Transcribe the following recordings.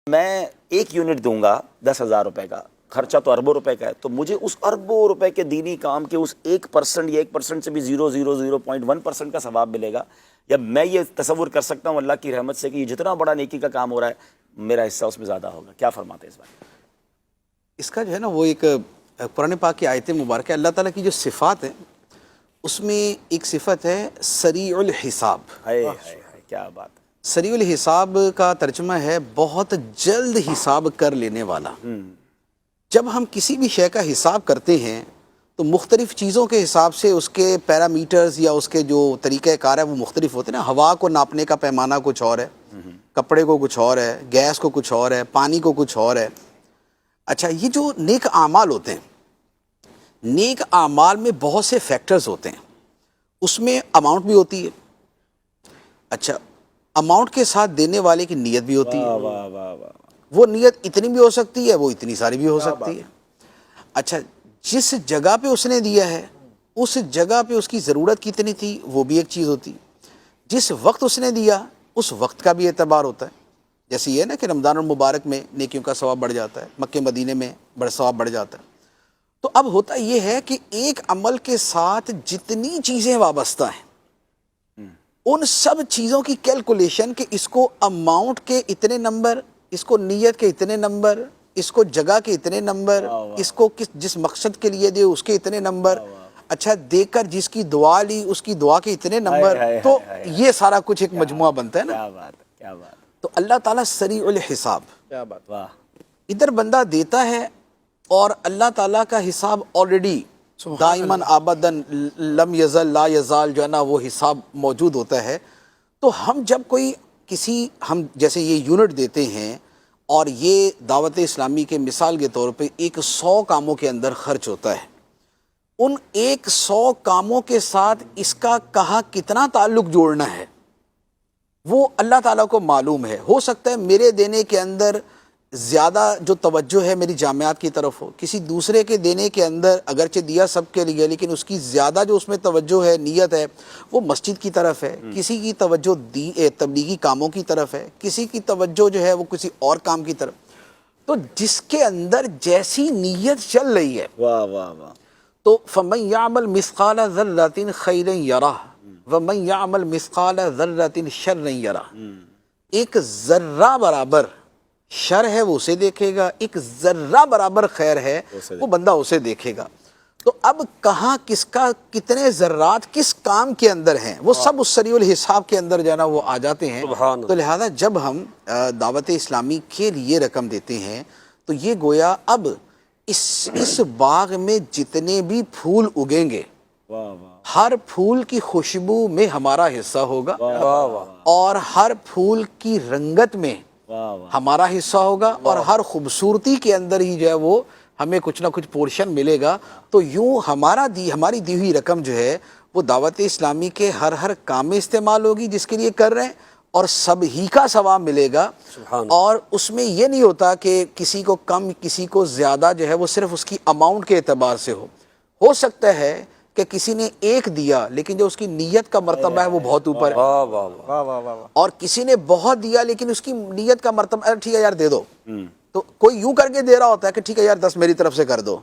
میں ایک یونٹ دوں گا 10,000 روپے کا، خرچہ تو اربوں روپے کا ہے، تو مجھے اس اربوں روپے کے دینی کام کے اس 1% یا 1% سے بھی 0.01% کا ثواب ملے گا؟ یا میں یہ تصور کر سکتا ہوں اللہ کی رحمت سے کہ یہ جتنا بڑا نیکی کا کام ہو رہا ہے میرا حصہ اس میں زیادہ ہوگا؟ کیا فرماتے ہیں اس بارے میں؟ اس کا جو ہے نا وہ ایک قرآن پاک کی آیت مبارکہ اللہ تعالیٰ کی جو صفات ہیں اس میں ایک صفت ہے سریع الحساب۔ ہائے ہائے ہائے، کیا بات ہے! سریع الحساب کا ترجمہ ہے بہت جلد حساب کر لینے والا۔ جب ہم کسی بھی شے کا حساب کرتے ہیں تو مختلف چیزوں کے حساب سے اس کے پیرامیٹرز یا اس کے جو طریقہ کار ہے وہ مختلف ہوتے ہیں نا۔ ہوا کو ناپنے کا پیمانہ کچھ اور ہے، کپڑے کو کچھ اور ہے، گیس کو کچھ اور ہے، پانی کو کچھ اور ہے۔ اچھا، یہ جو نیک اعمال ہوتے ہیں، نیک اعمال میں بہت سے فیکٹرز ہوتے ہیں، اس میں اماؤنٹ بھی ہوتی ہے۔ اچھا، اماؤنٹ کے ساتھ دینے والے کی نیت بھی ہوتی ہے۔ واہ واہ واہ واہ! وہ نیت اتنی بھی ہو سکتی ہے، وہ اتنی ساری بھی ہو سکتی ہے۔ اچھا، جس جگہ پہ اس نے دیا ہے اس جگہ پہ اس کی ضرورت کتنی تھی وہ بھی ایک چیز ہوتی ہے۔ جس وقت اس نے دیا اس وقت کا بھی اعتبار ہوتا ہے۔ جیسے یہ نا کہ رمضان المبارک میں نیکیوں کا ثواب بڑھ جاتا ہے، مکہ مدینے میں بڑا ثواب بڑھ جاتا ہے۔ تو اب ہوتا یہ ہے کہ ایک عمل کے ساتھ جتنی چیزیں وابستہ ہیں ان سب چیزوں کی کیلکولیشن کہ اس کو اماؤنٹ کے اتنے نمبر، اس کو نیت کے اتنے نمبر، اس کو جگہ کے اتنے نمبر، اس کو جس مقصد کے لیے دے اس کے اتنے نمبر، اچھا دے کر جس کی دعا لی اس کی دعا کے اتنے نمبر، تو یہ سارا کچھ ایک مجموعہ بنتا ہے نا۔ کیا بات ہے، کیا بات ہے! تو اللہ تعالیٰ سریع الحساب، کیا بات! واہ! ادھر بندہ دیتا ہے اور اللہ تعالیٰ کا حساب آلریڈی دائماً آبداً لم یزل لا یزال جو ہے نا وہ حساب موجود ہوتا ہے۔ تو ہم جب کوئی ہم جیسے یہ یونٹ دیتے ہیں اور یہ دعوت اسلامی کے مثال کے طور پہ 100 کاموں کے اندر خرچ ہوتا ہے، ان 100 کاموں کے ساتھ اس کا کہاں کتنا تعلق جوڑنا ہے وہ اللہ تعالیٰ کو معلوم ہے۔ ہو سکتا ہے میرے دینے کے اندر زیادہ جو توجہ ہے میری جامعات کی طرف ہو، کسی دوسرے کے دینے کے اندر اگرچہ دیا سب کے لیے لیکن اس کی زیادہ جو اس میں توجہ ہے، نیت ہے، وہ مسجد کی طرف ہے، کسی کی توجہ تبلیغی کاموں کی طرف ہے، کسی کی توجہ جو ہے وہ کسی اور کام کی طرف۔ تو جس کے اندر جیسی نیت چل رہی ہے، واہ واہ واہ! تو فَمَن يَعْمَلْ مِثْقَالَ ذَرَّةٍ خَيْرًا يَرَهُ وَمَن يَعْمَلْ مِثْقَالَ ذَرَّةٍ شَرًّا يَرَهُ۔ ایک ذرہ برابر شر ہے وہ اسے دیکھے گا، ایک ذرہ برابر خیر ہے وہ بندہ اسے دیکھے گا۔ تو اب کہاں کس کا کتنے ذرات کس کام کے اندر ہیں وہ سب اس سریع الحساب کے اندر جو ہے نا وہ آ جاتے ہیں۔ تو لہذا جب ہم دعوت اسلامی کے لیے رقم دیتے ہیں تو یہ گویا اب اس باغ میں جتنے بھی پھول اگیں گے واہ واہ! ہر پھول کی خوشبو میں ہمارا حصہ ہوگا، اور ہر پھول کی رنگت میں ہمارا حصہ ہوگا، اور ہر خوبصورتی کے اندر ہی جو ہے وہ ہمیں کچھ نہ کچھ پورشن ملے گا۔ تو یوں ہماری دی ہوئی رقم جو ہے وہ دعوت اسلامی کے ہر کام میں استعمال ہوگی جس کے لیے کر رہے ہیں، اور سب ہی کا ثواب ملے گا۔ اور اس میں یہ نہیں ہوتا کہ کسی کو کم کسی کو زیادہ جو ہے وہ صرف اس کی اماؤنٹ کے اعتبار سے ہو سکتا ہے کہ کسی نے ایک دیا لیکن جو اس کی نیت کا مرتبہ ہے وہ بہت اوپر ہے، اور کسی نے بہت دیا لیکن اس کی نیت کا مرتبہ ٹھیک ہے یار دے دو، تو کوئی یوں کر کے دے رہا ہوتا ہے کہ ٹھیک ہے یار 10 میری طرف سے کر دو،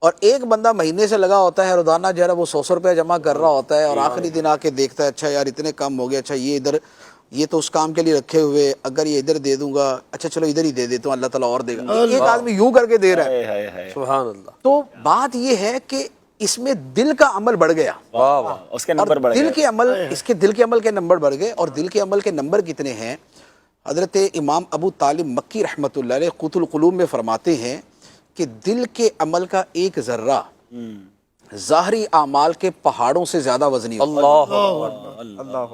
اور ایک بندہ مہینے سے لگا ہوتا ہے روزانہ جو ہے وہ 100 روپے جمع کر رہا ہوتا ہے، اور آخری دن آ کے دیکھتا ہے اچھا یار اتنے کم ہو گئے، اچھا یہ ادھر یہ تو اس کام کے لیے رکھے ہوئے، اگر یہ ادھر دے دوں گا اچھا چلو ادھر ہی دے دیتا ہوں اللہ تعالیٰ اور دے گا۔ ایک آدمی یوں کر کے دے رہا ہے، سبحان اللہ! تو بات یہ ہے کہ اس میں دل کا عمل بڑھ گیا، اس کے نمبر بڑھ گئے، دل کے عمل کے نمبر بڑھ گئے۔ اور دل کے عمل کے نمبر کتنے ہیں؟ حضرت امام ابو طالب مکی رحمۃ اللہ علیہ قوت القلوب میں فرماتے ہیں کہ دل کے عمل کا ایک ذرہ ظاہری اعمال کے پہاڑوں سے زیادہ وزنی ہوتا ہے۔ اللہ